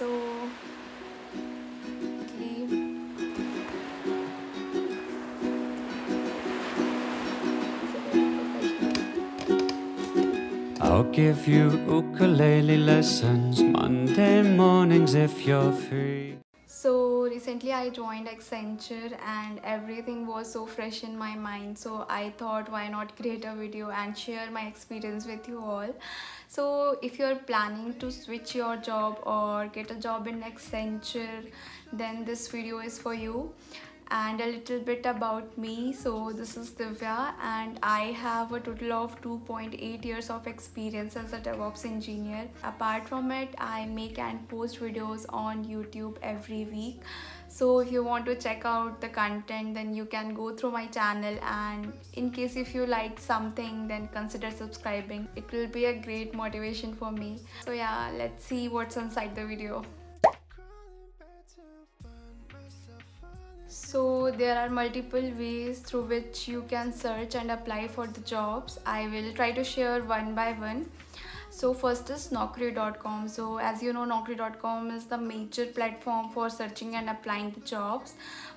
So I'll give you ukulele lessons Monday mornings if you're free. So recently I joined Accenture and everything was so fresh in my mind. So I thought why not create a video and share my experience with you all. So if you're planning to switch your job or get a job in Accenture, then this video is for you. And a little bit about me. So this is Divya and I have a total of 2.8 years of experience as a DevOps engineer. Apart from it, I make and post videos on YouTube every week. So if you want to check out the content, then you can go through my channel, and in case if you like something, then consider subscribing. It will be a great motivation for me. So yeah, let's see what's inside the video. So there are multiple ways through which you can search and apply for the jobs. I will try to share one by one. So first is Naukri.com. So as you know, Naukri.com is the major platform for searching and applying the jobs.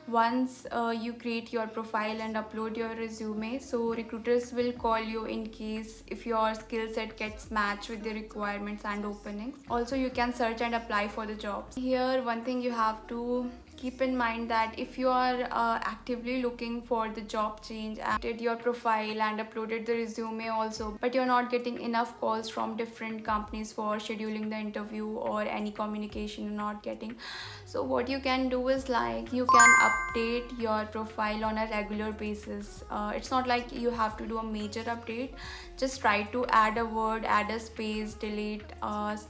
Once you create your profile and upload your resume, so recruiters will call you in case if your skill set gets matched with the requirements and openings. Also, you can search and apply for the jobs. Here, one thing you have to keep in mind that if you are actively looking for the job change and did your profile and uploaded the resume also, but you're not getting enough calls from different companies for scheduling the interview or any communication you're not getting, so what you can do is like you can update your profile on a regular basis. It's not like you have to do a major update. Just try to add a word, add a space, delete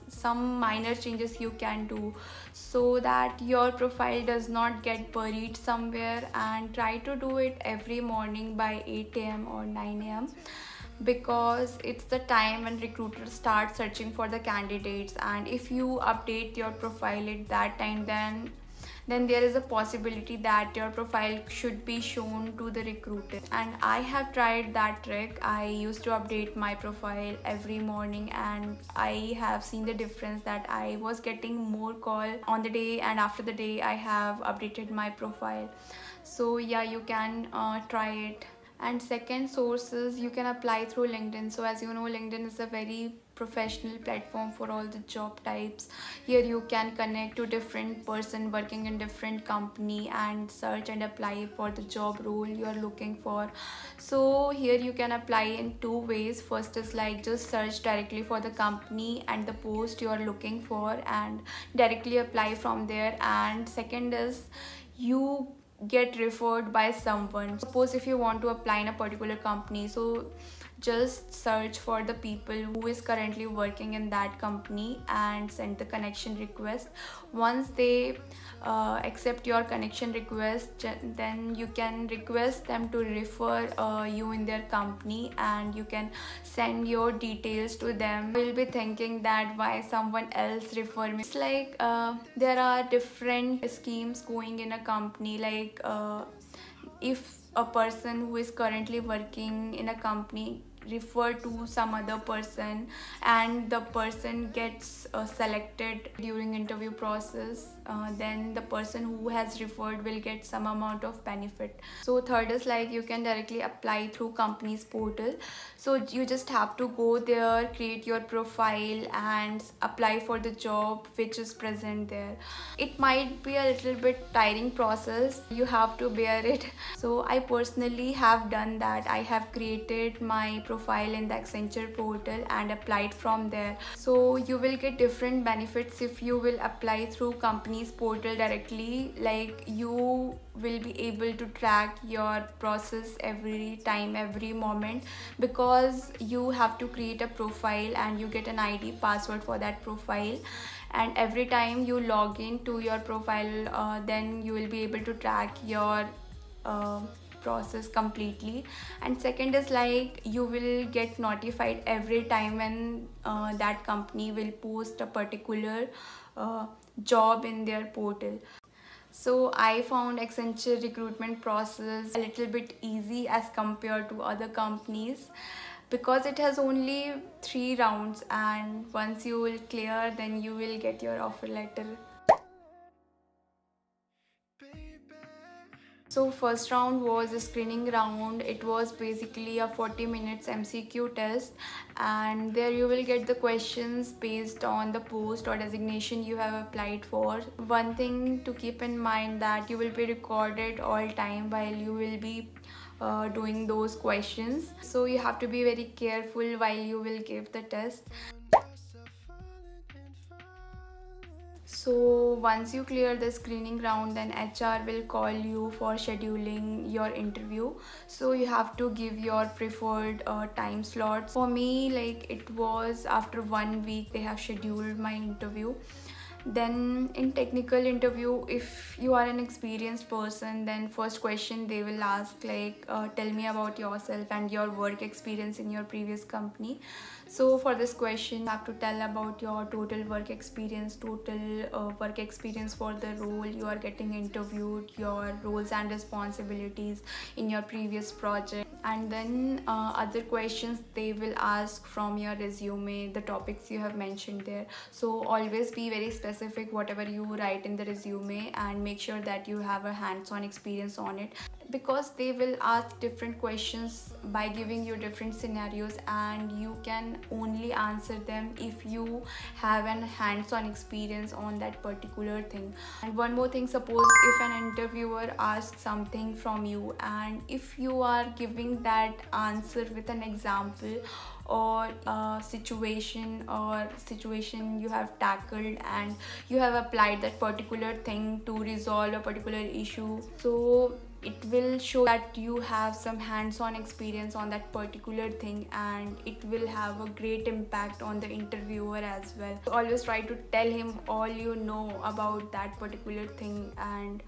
some minor changes you can do so that your profile does not get buried somewhere, and try to do it every morning by 8 a.m. or 9 a.m. because it's the time when recruiters start searching for the candidates, and if you update your profile at that time, then there is a possibility that your profile should be shown to the recruiter. And I have tried that trick. I used to update my profile every morning and I have seen the difference that I was getting more call on the day, and after the day I have updated my profile. So yeah, you can try it. And second source is you can apply through LinkedIn. So as you know, LinkedIn is a very professional platform for all the job types. Here you can connect to different person working in different company and search and apply for the job role you are looking for. So here you can apply in two ways. First is like just search directly for the company and the post you are looking for and directly apply from there. And second is you get referred by someone. Suppose if you want to apply in a particular company, so just search for the people who is currently working in that company and send the connection request. Once they accept your connection request, then you can request them to refer you in their company, and you can send your details to them. You'll be thinking that why someone else refer me. It's like there are different schemes going in a company, like if a person who is currently working in a company refer to some other person and the person gets selected during interview process, then the person who has referred will get some amount of benefit. So third is like you can directly apply through company's portal. So you just have to go there, create your profile and apply for the job which is present there. It might be a little bit tiring process, you have to bear it. So I personally have done that. I have created my profile in the Accenture portal and applied from there. So you will get different benefits if you will apply through company's portal directly. Like you will be able to track your process every time, every moment, because you have to create a profile and you get an ID password for that profile, and every time you log in to your profile, then you will be able to track your process completely. And second is like you will get notified every time when that company will post a particular job in their portal. So I found Accenture recruitment process a little bit easy as compared to other companies, because it has only 3 rounds, and once you will clear, then you will get your offer letter. So first round was a screening round. It was basically a 40 minutes MCQ test, and there you will get the questions based on the post or designation you have applied for. One thing to keep in mind, that you will be recorded all time while you will be doing those questions, so you have to be very careful while you will give the test. So once you clear the screening round, then HR will call you for scheduling your interview. So you have to give your preferred time slots. For me, like, it was after 1 week they have scheduled my interview. Then in technical interview, if you are an experienced person, then first question they will ask, like, tell me about yourself and your work experience in your previous company. So for this question, you have to tell about your total work experience for the role you are getting interviewed, your roles and responsibilities in your previous project. And then other questions they will ask from your resume, the topics you have mentioned there. So always be very specific whatever you write in the resume, and make sure that you have a hands-on experience on it, because they will ask different questions by giving you different scenarios, and you can only answer them if you have an hands-on experience on that particular thing. And one more thing, suppose if an interviewer asks something from you, and if you are giving that answer with an example or situation you have tackled, and you have applied that particular thing to resolve a particular issue, so it will show that you have some hands-on experience on that particular thing, and it will have a great impact on the interviewer as well. So always try to tell him all you know about that particular thing and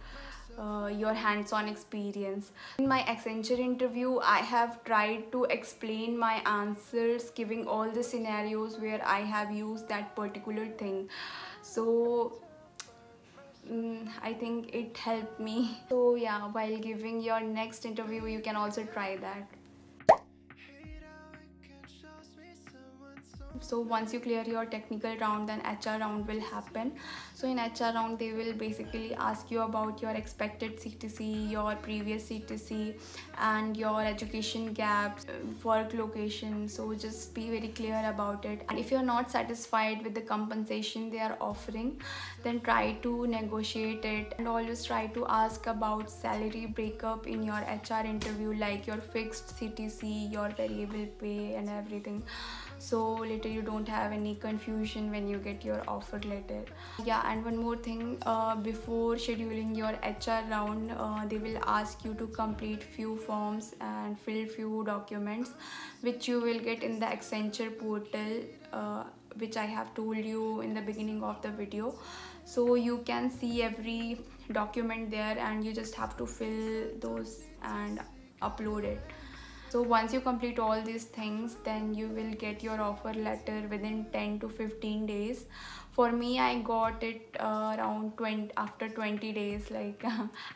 your hands-on experience. In my Accenture interview, I have tried to explain my answers, giving all the scenarios where I have used that particular thing. So I think it helped me. So yeah, while giving your next interview, you can also try that. So once you clear your technical round, then HR round will happen. So in HR round, they will basically ask you about your expected CTC, your previous CTC, and your education gaps, work location. So just be very clear about it. And if you're not satisfied with the compensation they are offering, then try to negotiate it, and always try to ask about salary breakup in your HR interview, like your fixed CTC, your variable pay, and everything, so later you don't have any confusion when you get your offer letter. Yeah, and one more thing, before scheduling your HR round, they will ask you to complete few forms and fill few documents, which you will get in the Accenture portal, which I have told you in the beginning of the video. So you can see every document there, and you just have to fill those and upload it. So once you complete all these things, then you will get your offer letter within 10 to 15 days. For me, I got it around after 20 days. Like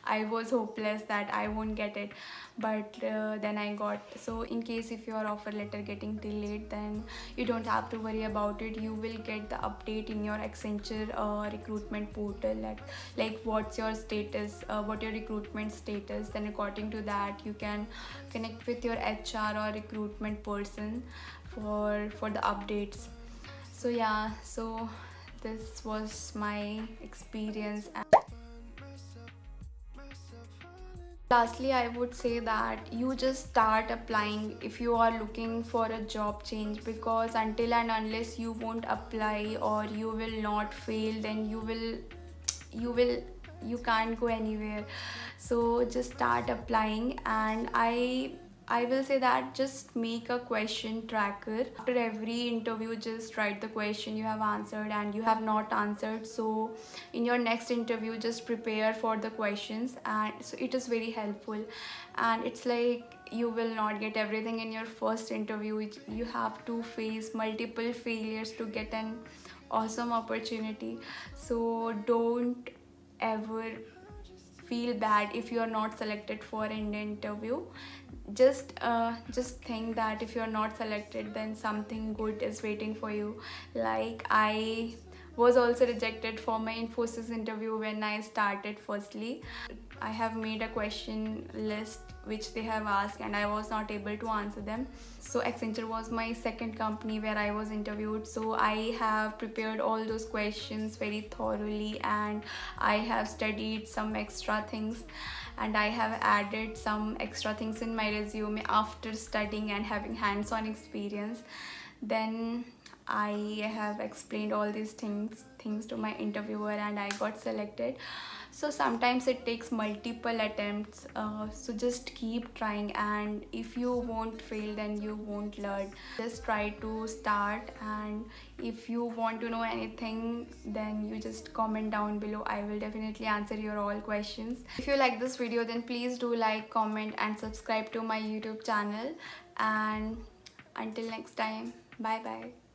I was hopeless that I won't get it, but then I got. So in case if your offer letter getting delayed, then you don't have to worry about it. You will get the update in your Accenture recruitment portal, like what's your status, what your recruitment status. Then according to that, you can connect with your HR or recruitment person for the updates. So yeah, so this was my experience. Lastly, I would say that you just start applying if you are looking for a job change, because until and unless you won't apply or you will not fail, then you can't go anywhere. So just start applying, and I will say that just make a question tracker. After every interview, just write the question you have answered and you have not answered. So in your next interview, just prepare for the questions, and so it is very helpful. And it's like you will not get everything in your first interview. You have to face multiple failures to get an awesome opportunity. So don't ever feel bad if you are not selected for an interview. Just think that if you're not selected, then something good is waiting for you. Like, I was also rejected for my Infosys interview when I started firstly. I have made a question list which they have asked and I was not able to answer them. So Accenture was my second company where I was interviewed. So I have prepared all those questions very thoroughly, and I have studied some extra things, and I have added some extra things in my resume after studying and having hands-on experience. Then I have explained all these things to my interviewer and I got selected. So sometimes it takes multiple attempts, so just keep trying, and if you won't fail then you won't learn. Just try to start, and if you want to know anything then you just comment down below. I will definitely answer your all questions. If you like this video then please do like, comment and subscribe to my YouTube channel, and until next time, bye bye.